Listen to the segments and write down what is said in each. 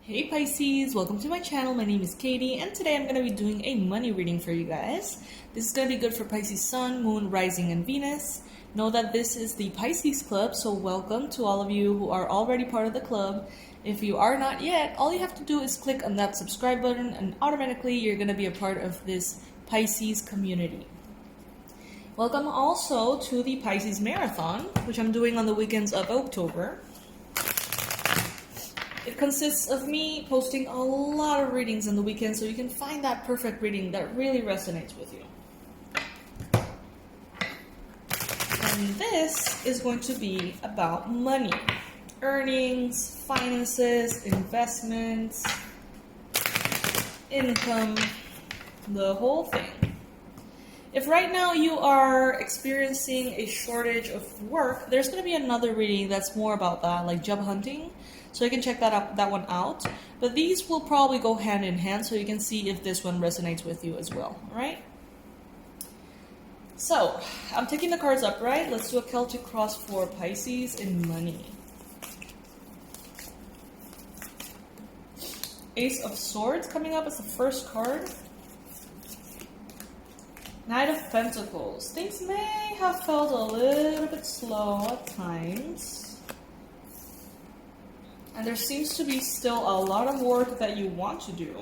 Hey Pisces, welcome to my channel. My name is Katie and today I'm going to be doing a money reading for you guys. This is going to be good for Pisces Sun, Moon, Rising, and Venus. Know that this is the Pisces Club, so welcome to all of you who are already part of the club. If you are not yet, all you have to do is click on that subscribe button and automatically you're going to be a part of this Pisces community. Welcome also to the Pisces Marathon, which I'm doing on the weekends of October. It consists of me posting a lot of readings on the weekend so you can find that perfect reading that really resonates with you. And this is going to be about money, earnings, finances, investments, income, the whole thing. If right now you are experiencing a shortage of work, there's going to be another reading that's more about that, like job hunting. So you can check that one out. But these will probably go hand in hand so you can see if this one resonates with you as well, alright? So, I'm taking the cards upright. Let's do a Celtic cross for Pisces in money. Ace of Swords coming up as the first card. Knight of Pentacles. Things may have felt a little bit slow at times. And there seems to be still a lot of work that you want to do.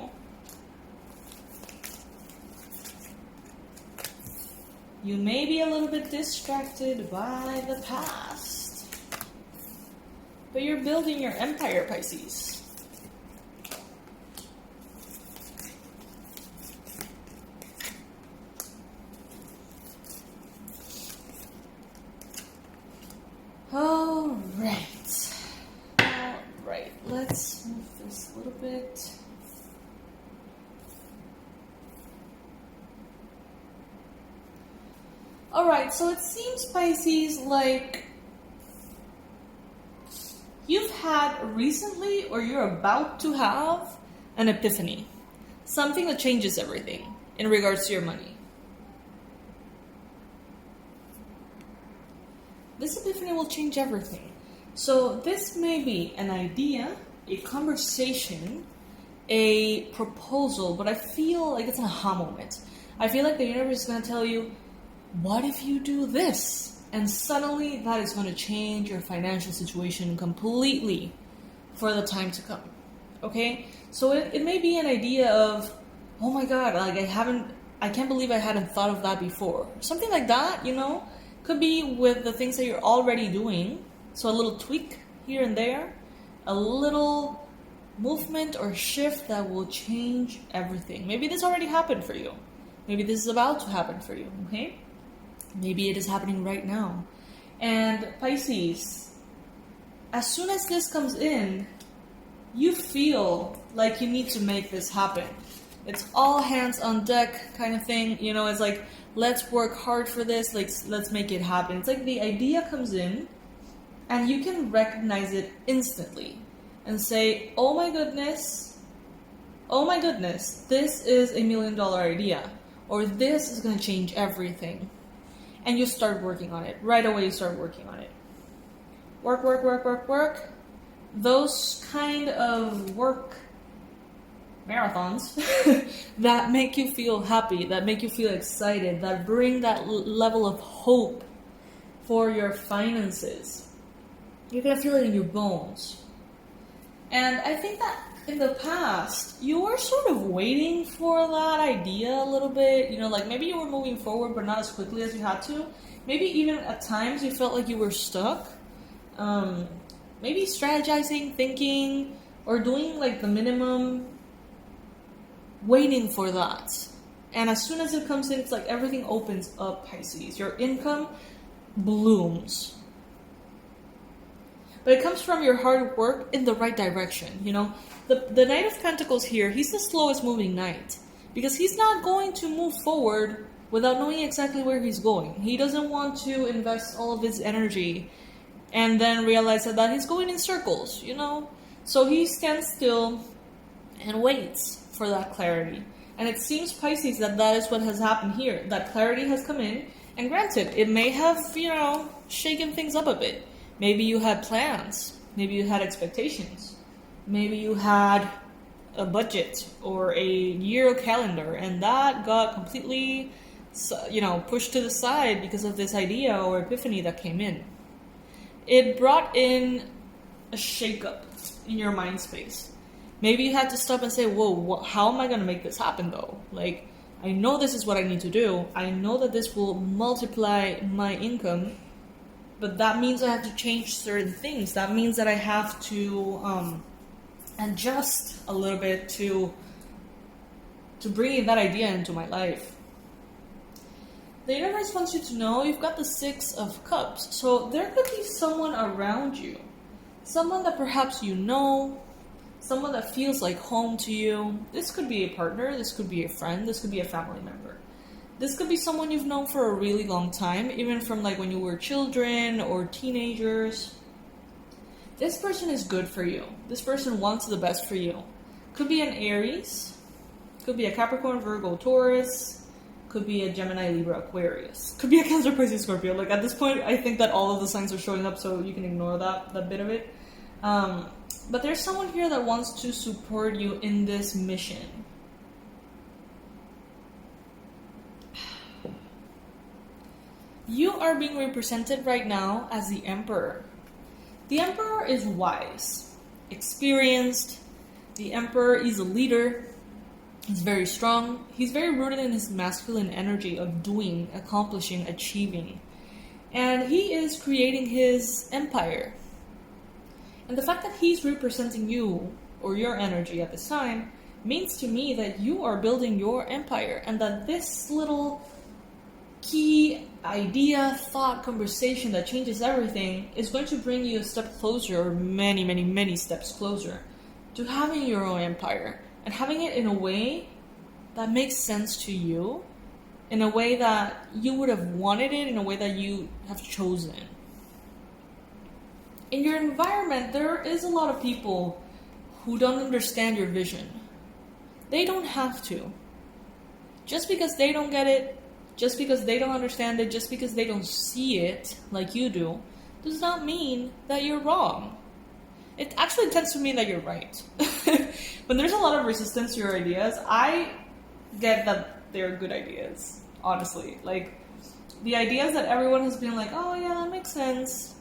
You may be a little bit distracted by the past. But you're building your empire, Pisces. Alright, let's move this a little bit. Alright, so it seems, Pisces, like you've had recently or you're about to have an epiphany. Something that changes everything in regards to your money. This epiphany will change everything. So this may be an idea, a conversation, a proposal, but I feel like it's an aha moment. I feel like the universe is going to tell you, what if you do this? And suddenly that is going to change your financial situation completely for the time to come. Okay? So it may be an idea of, oh my God, like I can't believe I hadn't thought of that before. Something like that, you know? Could be with the things that you're already doing. So a little tweak here and there, a little movement or shift that will change everything. Maybe this already happened for you. Maybe this is about to happen for you, okay? Maybe it is happening right now. And Pisces, as soon as this comes in, you feel like you need to make this happen. It's all hands on deck kind of thing. You know, it's like, let's work hard for this. Like, let's make it happen. It's like the idea comes in and you can recognize it instantly and say, oh my goodness, this is $1 million idea, or this is going to change everything. And you start working on it. Right away you start working on it. Work. Those kind of work marathons that make you feel happy, that make you feel excited, that bring that level of hope for your finances. You're going to feel it in your bones. And I think that in the past, you were sort of waiting for that idea a little bit. You know, like maybe you were moving forward, but not as quickly as you had to. Maybe even at times you felt like you were stuck. Maybe strategizing, thinking, or doing like the minimum, waiting for that. And as soon as it comes in, it's like everything opens up, Pisces. Your income blooms. But it comes from your hard work in the right direction, you know. The Knight of Pentacles here, he's the slowest moving knight. Because he's not going to move forward without knowing exactly where he's going. He doesn't want to invest all of his energy and then realize that he's going in circles, you know. So he stands still and waits for that clarity. And it seems, Pisces, that is what has happened here. That clarity has come in. And granted, it may have, you know, shaken things up a bit. Maybe you had plans. Maybe you had expectations. Maybe you had a budget or a year calendar, and that got completely, pushed to the side because of this idea or epiphany that came in. It brought in a shakeup in your mind space. Maybe you had to stop and say, whoa, how am I going to make this happen though? Like, I know this is what I need to do. I know that this will multiply my income, but that means I have to change certain things. That means that I have to adjust a little bit to bringing that idea into my life. The universe wants you to know you've got the Six of Cups. So there could be someone around you. Someone that perhaps you know. Someone that feels like home to you. This could be a partner. This could be a friend. This could be a family member. This could be someone you've known for a really long time. Even from like when you were children or teenagers. This person is good for you. This person wants the best for you. Could be an Aries. Could be a Capricorn, Virgo, Taurus. Could be a Gemini, Libra, Aquarius. Could be a Cancer, Pisces, Scorpio. Like at this point, I think that all of the signs are showing up, so you can ignore that bit of it. But there's someone here that wants to support you in this mission. You are being represented right now as the Emperor. The Emperor is wise, experienced. The Emperor is a leader. He's very strong. He's very rooted in his masculine energy of doing, accomplishing, achieving. And he is creating his empire. And the fact that he's representing you, or your energy at this time, means to me that you are building your empire. And that this little key idea, thought, conversation that changes everything is going to bring you a step closer, or many, many, many steps closer, to having your own empire. And having it in a way that makes sense to you, in a way that you would have wanted it, in a way that you have chosen. In your environment, there is a lot of people who don't understand your vision. They don't have to. Just because they don't get it, just because they don't understand it, just because they don't see it like you do, does not mean that you're wrong. It actually tends to mean that you're right. When there's a lot of resistance to your ideas, I get that they're good ideas, honestly. Like, the ideas that everyone has been like, oh yeah, that makes sense,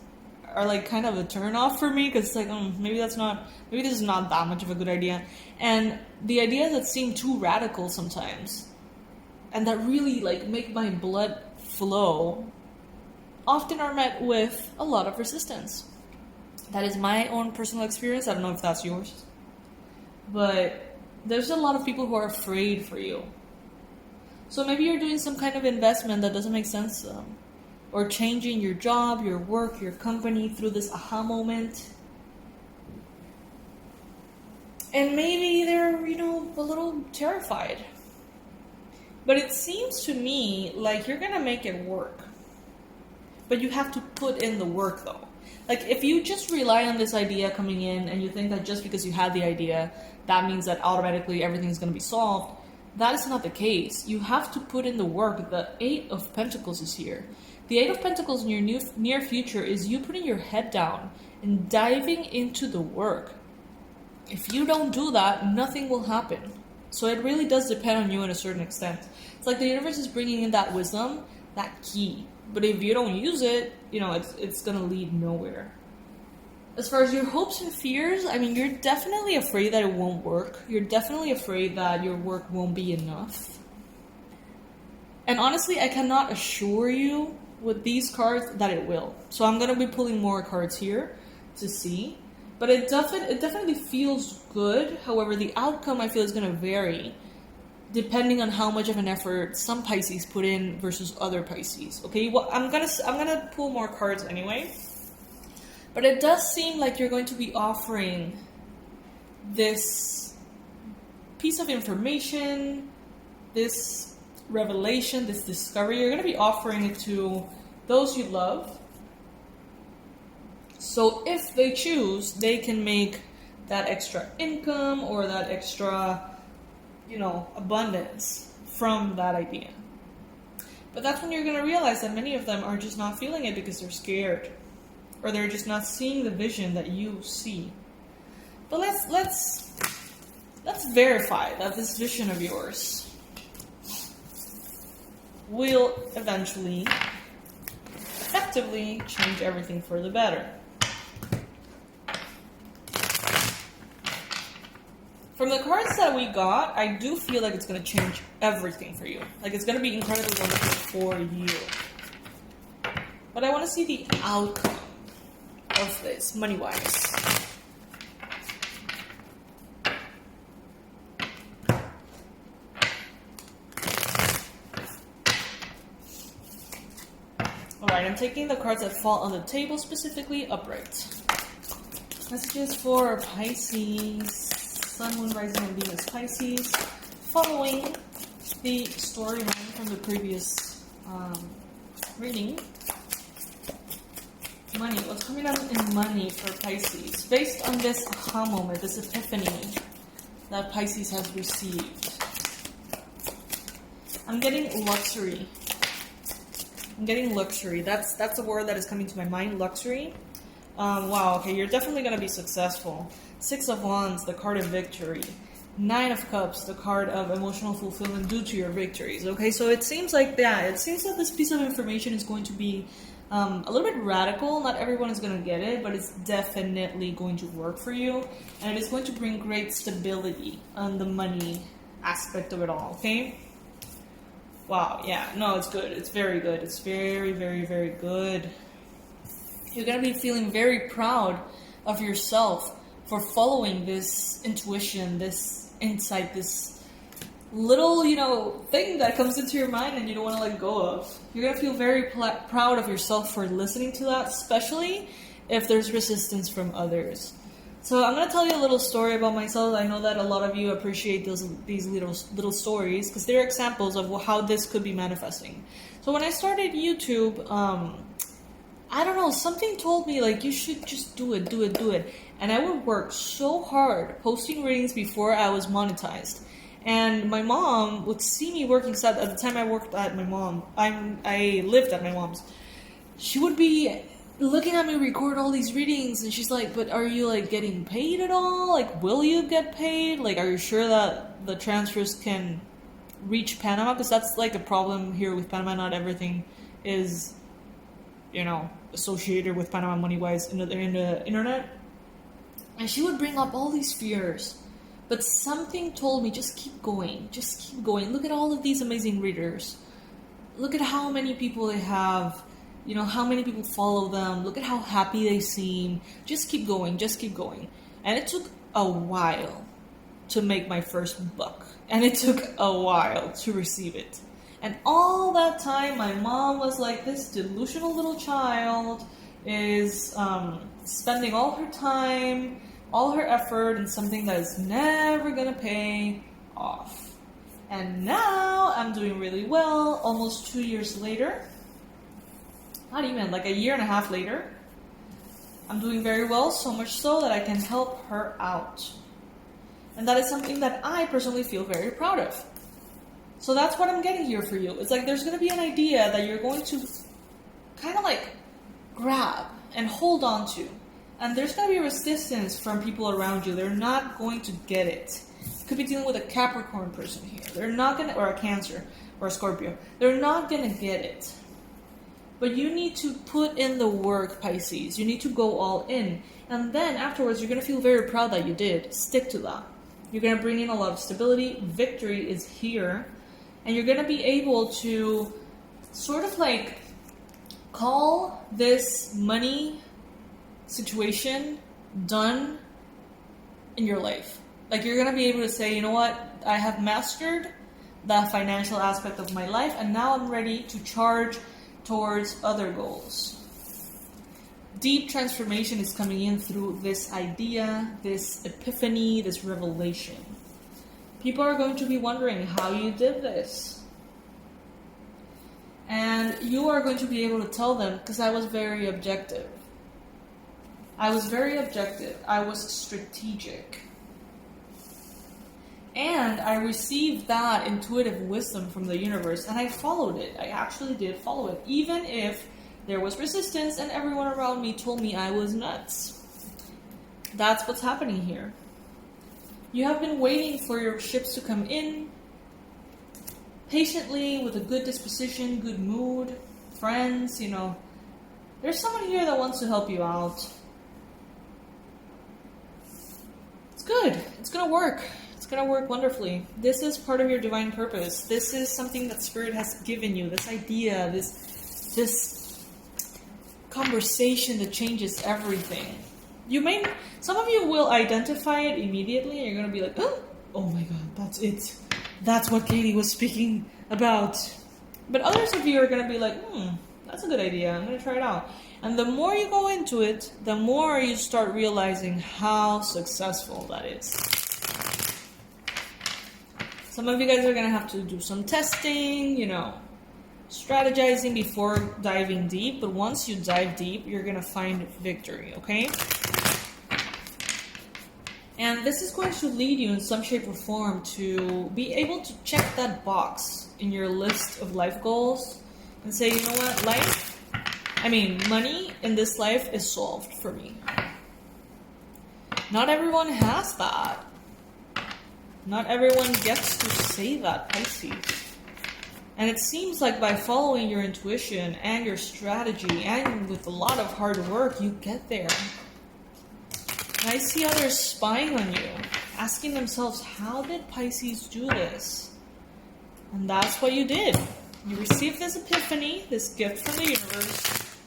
are like kind of a turn off for me, because it's like, maybe this is not that much of a good idea. And the ideas that seem too radical sometimes, and that really like make my blood flow, often are met with a lot of resistance. That is my own personal experience. I don't know if that's yours. But there's a lot of people who are afraid for you. So maybe you're doing some kind of investment that doesn't make sense to them. Or changing your job, your work, your company through this aha moment. And maybe they're, a little terrified. But it seems to me like you're going to make it work. But you have to put in the work though. Like, if you just rely on this idea coming in and you think that just because you had the idea, that means that automatically everything's going to be solved, that is not the case. You have to put in the work. The Eight of Pentacles is here. The Eight of Pentacles in your near future is you putting your head down and diving into the work. If you don't do that, nothing will happen. So it really does depend on you in a certain extent. It's like the universe is bringing in that wisdom, that key. But if you don't use it, it's going to lead nowhere. As far as your hopes and fears, you're definitely afraid that it won't work. You're definitely afraid that your work won't be enough. And honestly, I cannot assure you with these cards that it will. So I'm going to be pulling more cards here to see. But it definitely feels good. However, the outcome I feel is going to vary depending on how much of an effort some Pisces put in versus other Pisces. Okay, well, I'm gonna pull more cards anyway. But it does seem like you're going to be offering this piece of information, this revelation, this discovery. You're going to be offering it to those you love. So if they choose, they can make that extra income or that extra abundance from that idea. But that's when you're going to realize that many of them are just not feeling it because they're scared. Or they're just not seeing the vision that you see. But let's verify that this vision of yours will eventually effectively change everything for the better. From the cards that we got, I do feel like it's going to change everything for you. Like, it's going to be incredibly wonderful for you. But I want to see the outcome of this, money-wise. Alright, I'm taking the cards that fall on the table, specifically upright. Messages for Pisces. Sun, Moon, Rising, and Venus Pisces, following the storyline from the previous reading. Money. What's coming out in money for Pisces? Based on this aha moment, this epiphany that Pisces has received. I'm getting luxury. That's the word that is coming to my mind, luxury. Wow, okay, you're definitely going to be successful. Six of Wands, the card of victory. Nine of Cups, the card of emotional fulfillment due to your victories. Okay, so it seems like that. It seems that this piece of information is going to be a little bit radical. Not everyone is going to get it, but it's definitely going to work for you. And it is going to bring great stability on the money aspect of it all, okay? Wow, yeah, no, it's good. It's very good. It's very, very, very good. You're going to be feeling very proud of yourself for following this intuition, this insight, this little, thing that comes into your mind and you don't want to let go of. You're going to feel very proud of yourself for listening to that, especially if there's resistance from others. So I'm going to tell you a little story about myself. I know that a lot of you appreciate these little stories because they're examples of how this could be manifesting. So when I started YouTube, I don't know, something told me, like, you should just do it. And I would work so hard posting readings before I was monetized. And my mom would see me working, so at the time I worked at my mom, I lived at my mom's. She would be looking at me record all these readings, and she's like, but are you, like, getting paid at all? Like, will you get paid? Like, are you sure that the transfers can reach Panama? Because that's, like, a problem here with Panama. Not everything is, associated with Panama money-wise in the internet. And she would bring up all these fears. But something told me, just keep going. Look at all of these amazing readers. Look at how many people they have. How many people follow them. Look at how happy they seem. Just keep going. And it took a while to make my first buck. And it took a while to receive it. And all that time, my mom was like, this delusional little child is spending all her time, all her effort in something that is never going to pay off. And now I'm doing really well, almost 2 years later. Not even, like a year and a half later. I'm doing very well, so much so that I can help her out. And that is something that I personally feel very proud of. So that's what I'm getting here for you. It's like there's going to be an idea that you're going to kind of like grab and hold on to. And there's going to be resistance from people around you. They're not going to get it. You could be dealing with a Capricorn person here. They're not going to, or a Cancer, or a Scorpio. They're not going to get it. But you need to put in the work, Pisces. You need to go all in. And then afterwards, you're going to feel very proud that you did. Stick to that. You're going to bring in a lot of stability. Victory is here. And you're going to be able to sort of like call this money situation done in your life. Like you're going to be able to say, you know what? I have mastered the financial aspect of my life. And now I'm ready to charge towards other goals. Deep transformation is coming in through this idea, this epiphany, this revelation. People are going to be wondering how you did this. And you are going to be able to tell them, because I was very objective. I was strategic. And I received that intuitive wisdom from the universe, and I followed it. I actually did follow it, even if there was resistance and everyone around me told me I was nuts. That's what's happening here. You have been waiting for your ships to come in patiently, with a good disposition, good mood, friends, you know. There's someone here that wants to help you out. It's good. It's gonna work. It's gonna work wonderfully. This is part of your divine purpose. This is something that Spirit has given you. This idea, this conversation that changes everything. Some of you will identify it immediately, and you're gonna be like, oh my god, that's it. That's what Katie was speaking about. But others of you are gonna be like, that's a good idea. I'm gonna try it out. And the more you go into it, the more you start realizing how successful that is. Some of you guys are gonna have to do some testing, you know, strategizing before diving deep. But once you dive deep, you're gonna find victory, okay? And this is going to lead you in some shape or form to be able to check that box in your list of life goals and say, you know what, money in this life is solved for me. Not everyone has that. Not everyone gets to say that, Pisces. And it seems like by following your intuition and your strategy and with a lot of hard work, you get there. And I see others spying on you, asking themselves, how did Pisces do this? And that's what you did. You received this epiphany, this gift from the universe.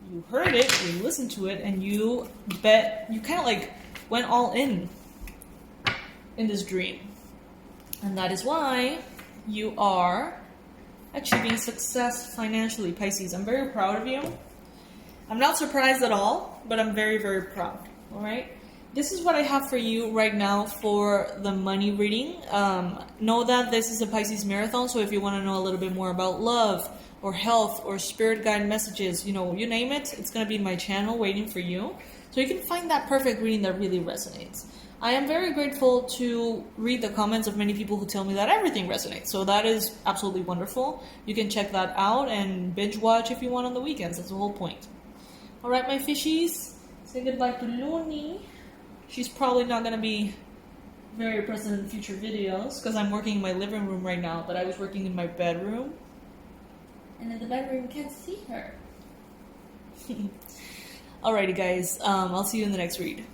You heard it, you listened to it, and you kind of like went all in this dream. And that is why you are achieving success financially, Pisces. I'm very proud of you. I'm not surprised at all, but I'm very, very proud. All right. This is what I have for you right now for the money reading. Know that this is a Pisces marathon, so if you want to know a little bit more about love or health or spirit guide messages, you know, you name it, it's going to be in my channel waiting for you. So you can find that perfect reading that really resonates. I am very grateful to read the comments of many people who tell me that everything resonates. So that is absolutely wonderful. You can check that out and binge watch if you want on the weekends. That's the whole point. All right, my fishies. Say goodbye to Looney. She's probably not going to be very present in future videos because I'm working in my living room right now, but I was working in my bedroom. And in the bedroom, you can't see her. Alrighty, guys. I'll see you in the next read.